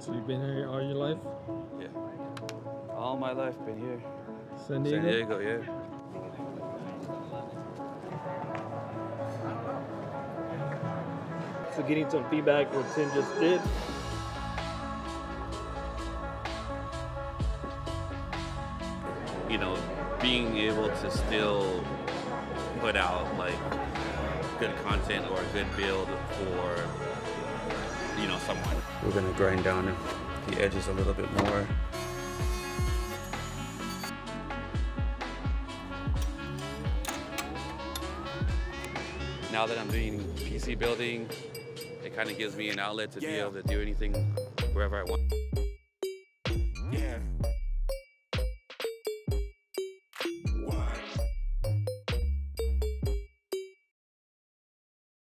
So you've been here all your life? Yeah. All my life been here. San Diego? San Diego, yeah. So getting some feedback what Tim just did. You know, being able to still put out like good content or a good build for, you know, someone. We're gonna grind down the edges a little bit more. Now that I'm doing PC building, it kind of gives me an outlet to be able to do anything wherever I want.